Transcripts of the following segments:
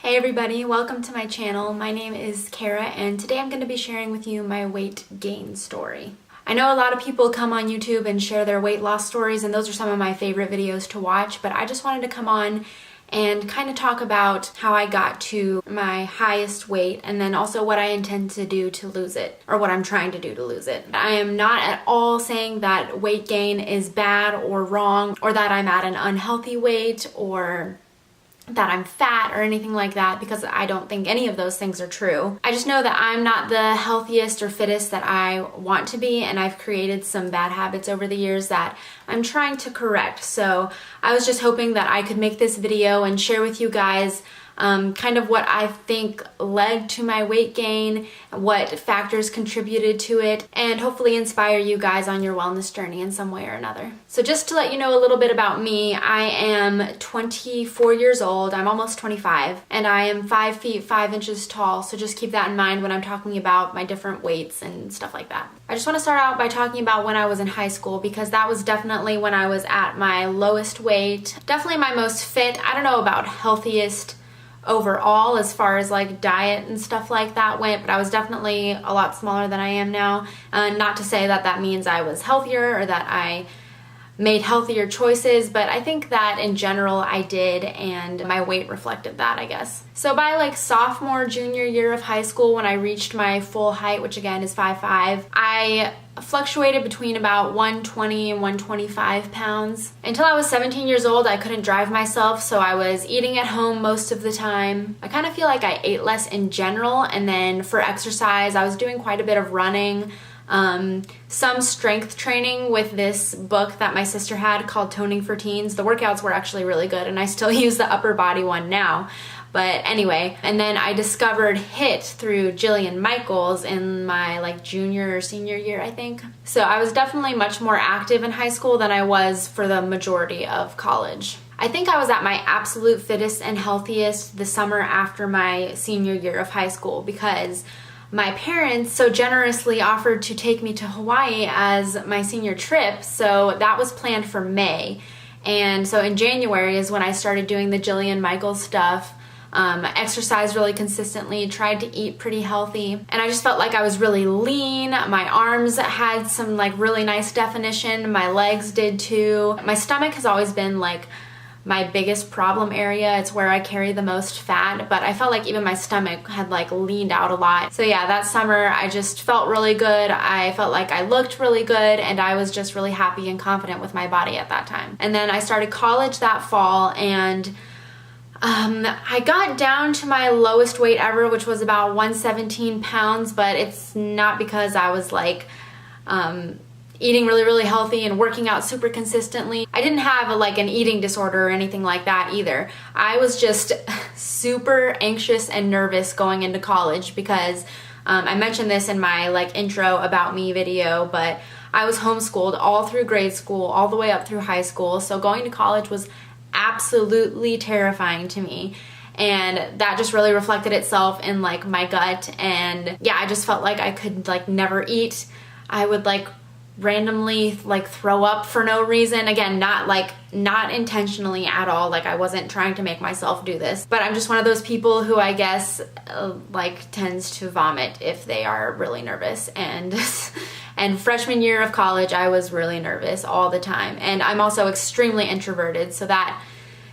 Hey everybody, welcome to my channel. My name is Kara and today I'm going to be sharing with you my weight gain story. I know a lot of people come on YouTube and share their weight loss stories, and those are some of my favorite videos to watch, but I just wanted to come on and kind of talk about how I got to my highest weight and then also what I intend to do to lose it, or what I'm trying to do to lose it. I am not at all saying that weight gain is bad or wrong, or that I'm at an unhealthy weight, or that I'm fat or anything like that, because I don't think any of those things are true. I just know that I'm not the healthiest or fittest that I want to be, and I've created some bad habits over the years that I'm trying to correct. So I was just hoping that I could make this video and share with you guys kind of what I think led to my weight gain, what factors contributed to it, and hopefully inspire you guys on your wellness journey in some way or another. So just to let you know a little bit about me, I am 24 years old, I'm almost 25, and I am 5 feet 5 inches tall, so just keep that in mind when I'm talking about my different weights and stuff like that. I just want to start out by talking about when I was in high school, because that was definitely when I was at my lowest weight, definitely my most fit. I don't know about healthiest overall as far as like diet and stuff like that went, but I was definitely a lot smaller than I am now. Not to say that that means I was healthier or that I made healthier choices, but I think that in general I did, and my weight reflected that, I guess. So by like sophomore, junior year of high school, when I reached my full height, which again is 5'5", I fluctuated between about 120 and 125 pounds. Until I was 17 years old, I couldn't drive myself, so I was eating at home most of the time. I kind of feel like I ate less in general, and then for exercise, I was doing quite a bit of running, some strength training with this book that my sister had called Toning for Teens. The workouts were actually really good, and I still use the upper body one now. But anyway, and then I discovered HIIT through Jillian Michaels in my like junior or senior year, I think. So I was definitely much more active in high school than I was for the majority of college. I think I was at my absolute fittest and healthiest the summer after my senior year of high school, because my parents so generously offered to take me to Hawaii as my senior trip, so that was planned for May. And so in January is when I started doing the Jillian Michaels stuff. Exercised really consistently, tried to eat pretty healthy, and I just felt like I was really lean. My arms had some like really nice definition, my legs did too. My stomach has always been like my biggest problem area. It's where I carry the most fat, but I felt like even my stomach had like leaned out a lot. So yeah, that summer I just felt really good. I felt like I looked really good, and I was just really happy and confident with my body at that time. And then I started college that fall, and I got down to my lowest weight ever, which was about 117 pounds, but it's not because I was like eating really healthy and working out super consistently. I didn't have like an eating disorder or anything like that either. I was just super anxious and nervous going into college because I mentioned this in my like intro about me video, but I was homeschooled all through grade school, all the way up through high school. So going to college was absolutely terrifying to me, and that just really reflected itself in like my gut. And yeah, I just felt like I could like never eat. I would like randomly like throw up for no reason. Again, not intentionally at all. Like I wasn't trying to make myself do this, but I'm just one of those people who I guess like tends to vomit if they are really nervous. And freshman year of college, I was really nervous all the time. And I'm also extremely introverted, so that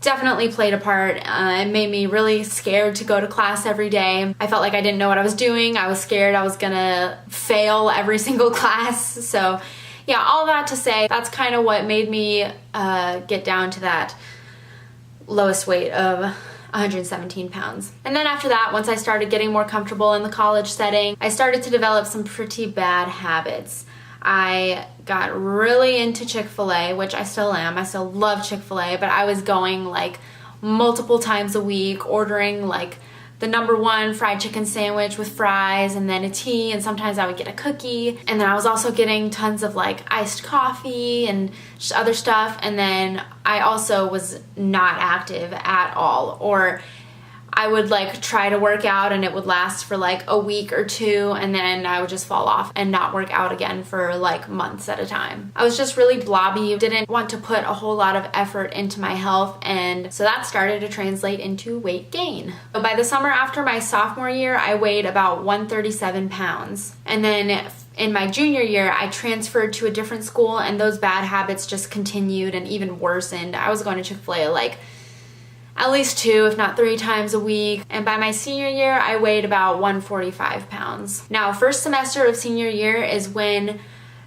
definitely played a part. It made me really scared to go to class every day. I felt like I didn't know what I was doing. I was scared I was gonna fail every single class. So yeah, all that to say, that's kind of what made me get down to that lowest weight of 117 pounds. And then after that, once I started getting more comfortable in the college setting, I started to develop some pretty bad habits. I got really into Chick-fil-A, which I still am. I still love Chick-fil-A, but I was going like multiple times a week, ordering like the #1 fried chicken sandwich with fries and then a tea, and sometimes I would get a cookie. And then I was also getting tons of like iced coffee and just other stuff. And then I also was not active at all, or I would like try to work out and it would last for like a week or two, and then I would just fall off and not work out again for like months at a time. I was just really blobby, didn't want to put a whole lot of effort into my health, and so that started to translate into weight gain. But by the summer after my sophomore year, I weighed about 137 pounds. And then in my junior year, I transferred to a different school, and those bad habits just continued and even worsened. I was going to Chick-fil-A like at least 2, if not 3 times a week. And by my senior year, I weighed about 145 pounds. Now, first semester of senior year is when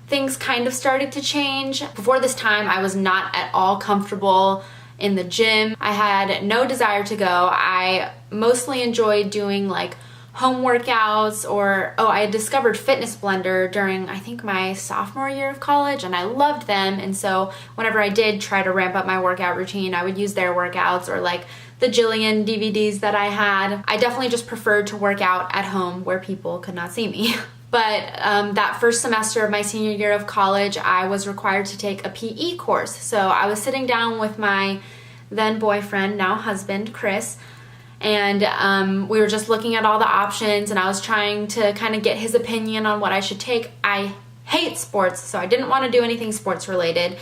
things kind of started to change. Before this time, I was not at all comfortable in the gym. I had no desire to go. I mostly enjoyed doing like home workouts, or I had discovered Fitness Blender during I think my sophomore year of college, and I loved them. And so whenever I did try to ramp up my workout routine, I would use their workouts or like the Jillian DVDs that I had. I definitely just preferred to work out at home where people could not see me. But that first semester of my senior year of college, I was required to take a PE course. So I was sitting down with my then boyfriend, now husband, Chris, and we were just looking at all the options, and I was trying to kind of get his opinion on what I should take. I hate sports, so I didn't want to do anything sports related.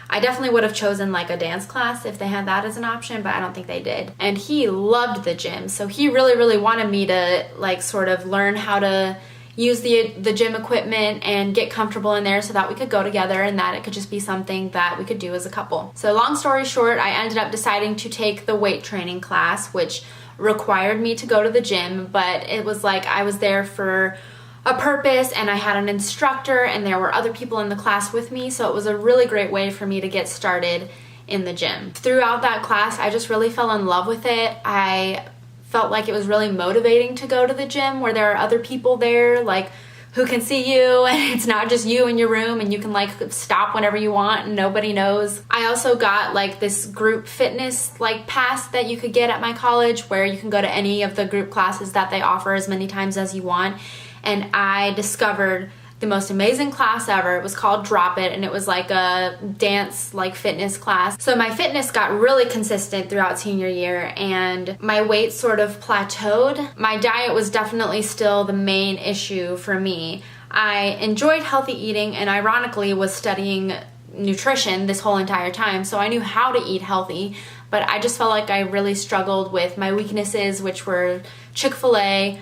I definitely would have chosen like a dance class if they had that as an option, but I don't think they did. And he loved the gym, so he really wanted me to like sort of learn how to use the gym equipment and get comfortable in there so that we could go together and that it could just be something that we could do as a couple. So long story short, I ended up deciding to take the weight training class, which required me to go to the gym, but it was like I was there for a purpose, and I had an instructor and there were other people in the class with me, so it was a really great way for me to get started in the gym. Throughout that class, I just really fell in love with it. I felt like it was really motivating to go to the gym where there are other people there like who can see you, and it's not just you in your room and you can like stop whenever you want and nobody knows. I also got like this group fitness like pass that you could get at my college where you can go to any of the group classes that they offer as many times as you want. And I discovered the most amazing class ever. It was called Drop It, and it was like a dance like fitness class. So my fitness got really consistent throughout senior year, and my weight sort of plateaued. My diet was definitely still the main issue for me. I enjoyed healthy eating and ironically was studying nutrition this whole entire time, so I knew how to eat healthy, but I just felt like I really struggled with my weaknesses, which were Chick-fil-A,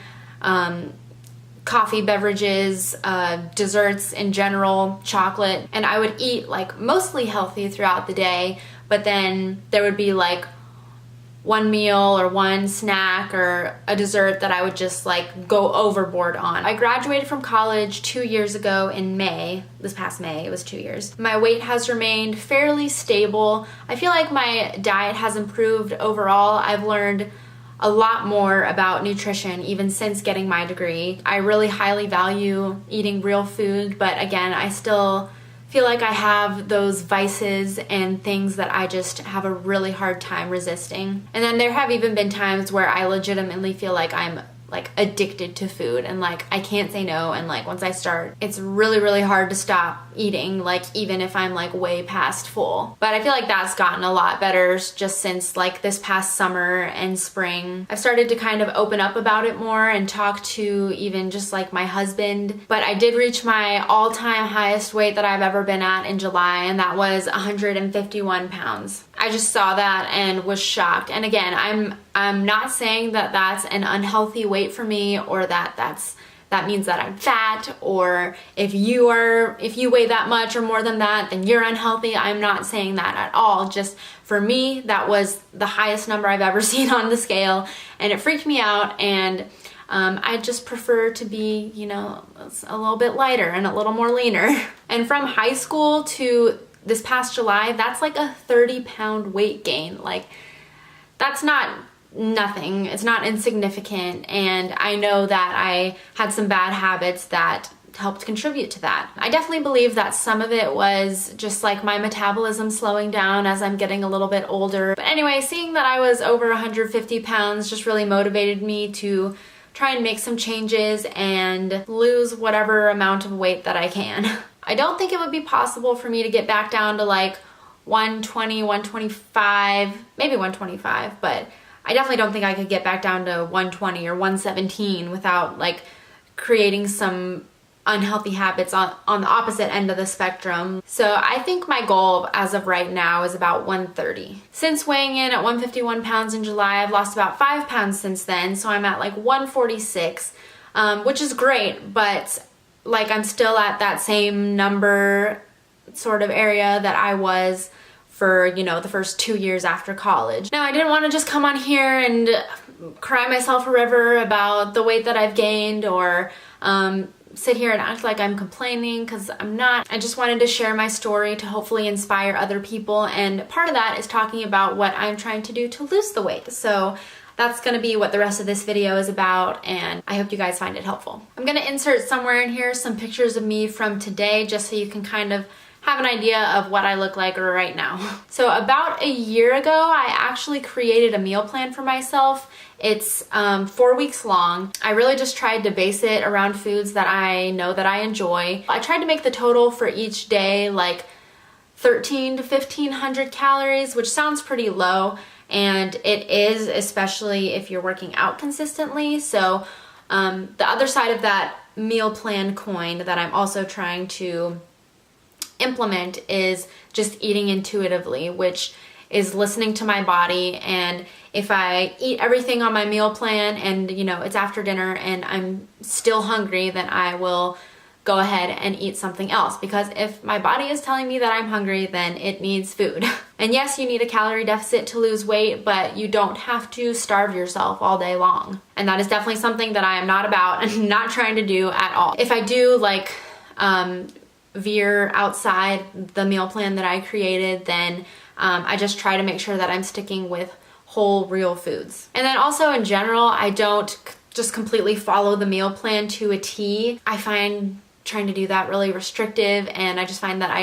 coffee, beverages, desserts in general, chocolate, and I would eat like mostly healthy throughout the day, but then there would be like one meal or one snack or a dessert that I would just like go overboard on. I graduated from college 2 years ago in May, this past May, it was 2 years. My weight has remained fairly stable. I feel like my diet has improved overall. I've learned a lot more about nutrition even since getting my degree. I really highly value eating real food, but again, I still feel like I have those vices and things that I just have a really hard time resisting. And then there have even been times where I legitimately feel like I'm like addicted to food and like I can't say no, and like once I start, it's really hard to stop eating, like even if I'm like way past full. But I feel like that's gotten a lot better just since like this past summer and spring. I've started to kind of open up about it more and talk to even just like my husband. But I did reach my all-time highest weight that I've ever been at in July, and that was 151 pounds. I just saw that and was shocked. And again, I'm not saying that that's an unhealthy weight for me, or that means that I'm fat, or if you weigh that much or more than that, then you're unhealthy. I'm not saying that at all. Just for me, that was the highest number I've ever seen on the scale, and it freaked me out. And I just prefer to be, you know, a little bit lighter and a little more leaner. And from high school to this past July, that's like a 30-pound weight gain. Like, that's not nothing. It's not insignificant. And I know that I had some bad habits that helped contribute to that. I definitely believe that some of it was just like my metabolism slowing down as I'm getting a little bit older. But anyway, seeing that I was over 150 pounds just really motivated me to try and make some changes and lose whatever amount of weight that I can. I don't think it would be possible for me to get back down to like 120, 125, maybe 125, but I definitely don't think I could get back down to 120 or 117 without like creating some unhealthy habits on the opposite end of the spectrum. So I think my goal as of right now is about 130. Since weighing in at 151 pounds in July, I've lost about 5 pounds since then, so I'm at like 146, which is great, but like I'm still at that same number sort of area that I was for, you know, the first 2 years after college. Now, I didn't want to just come on here and cry myself a river about the weight that I've gained or sit here and act like I'm complaining, because I'm not. I just wanted to share my story to hopefully inspire other people, and part of that is talking about what I'm trying to do to lose the weight. So that's gonna be what the rest of this video is about, and I hope you guys find it helpful. I'm gonna insert somewhere in here some pictures of me from today just so you can kind of have an idea of what I look like right now. So about a year ago, I actually created a meal plan for myself. It's 4 weeks long. I really just tried to base it around foods that I know that I enjoy. I tried to make the total for each day like 13 to 1500 calories, which sounds pretty low, and it is, especially if you're working out consistently. So the other side of that meal plan coin that I'm also trying to implement is just eating intuitively, which is listening to my body. And if I eat everything on my meal plan and, you know, it's after dinner and I'm still hungry, then I will go ahead and eat something else, because if my body is telling me that I'm hungry, then it needs food. And yes, you need a calorie deficit to lose weight, but you don't have to starve yourself all day long. And that is definitely something that I am not about and not trying to do at all. If I do like veer outside the meal plan that I created, then I just try to make sure that I'm sticking with whole real foods. And then also in general, I don't just completely follow the meal plan to a T. I find trying to do that really restrictive, and I just find that I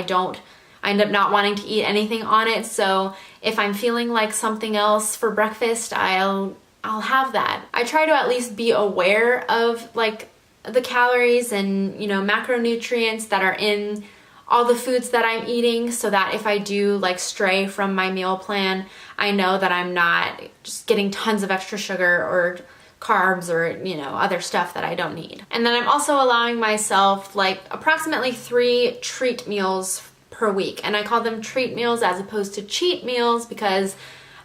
end up not wanting to eat anything on it. So if I'm feeling like something else for breakfast, I'll have that. I try to at least be aware of like the calories and, you know, macronutrients that are in all the foods that I'm eating, so that if I do like stray from my meal plan, I know that I'm not just getting tons of extra sugar or carbs or, you know, other stuff that I don't need. And then I'm also allowing myself like approximately 3 treat meals per week. And I call them treat meals as opposed to cheat meals, because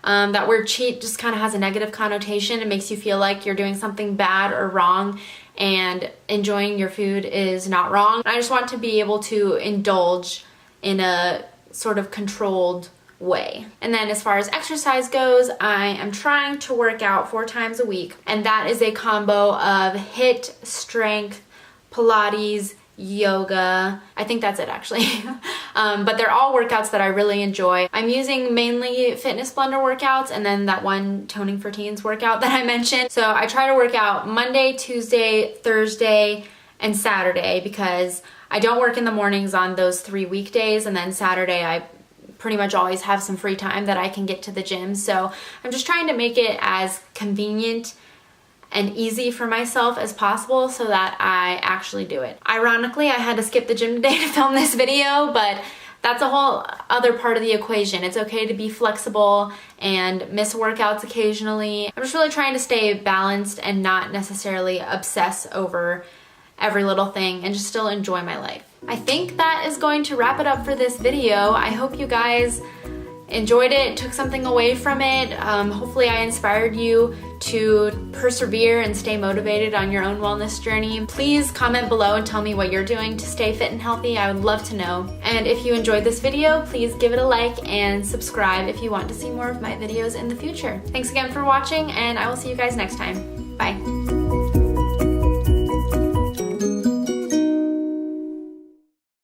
that word cheat just kind of has a negative connotation. It makes you feel like you're doing something bad or wrong, and enjoying your food is not wrong. I just want to be able to indulge in a sort of controlled way. And then as far as exercise goes, I am trying to work out 4 times a week, and that is a combo of HIIT, strength, Pilates, yoga. I think that's it actually. But they're all workouts that I really enjoy. I'm using mainly Fitness Blender workouts and then that one Toning for Teens workout that I mentioned. So I try to work out Monday, Tuesday, Thursday, and Saturday, because I don't work in the mornings on those 3 weekdays, and then Saturday I pretty much always have some free time that I can get to the gym. So I'm just trying to make it as convenient and easy for myself as possible so that I actually do it. Ironically, I had to skip the gym today to film this video, but that's a whole other part of the equation. It's okay to be flexible and miss workouts occasionally. I'm just really trying to stay balanced and not necessarily obsess over every little thing, and just still enjoy my life. I think that is going to wrap it up for this video. I hope you guys enjoyed it, took something away from it. Hopefully I inspired you to persevere and stay motivated on your own wellness journey. Please comment below and tell me what you're doing to stay fit and healthy. I would love to know. And if you enjoyed this video, please give it a like and subscribe if you want to see more of my videos in the future. Thanks again for watching, and I will see you guys next time. Bye.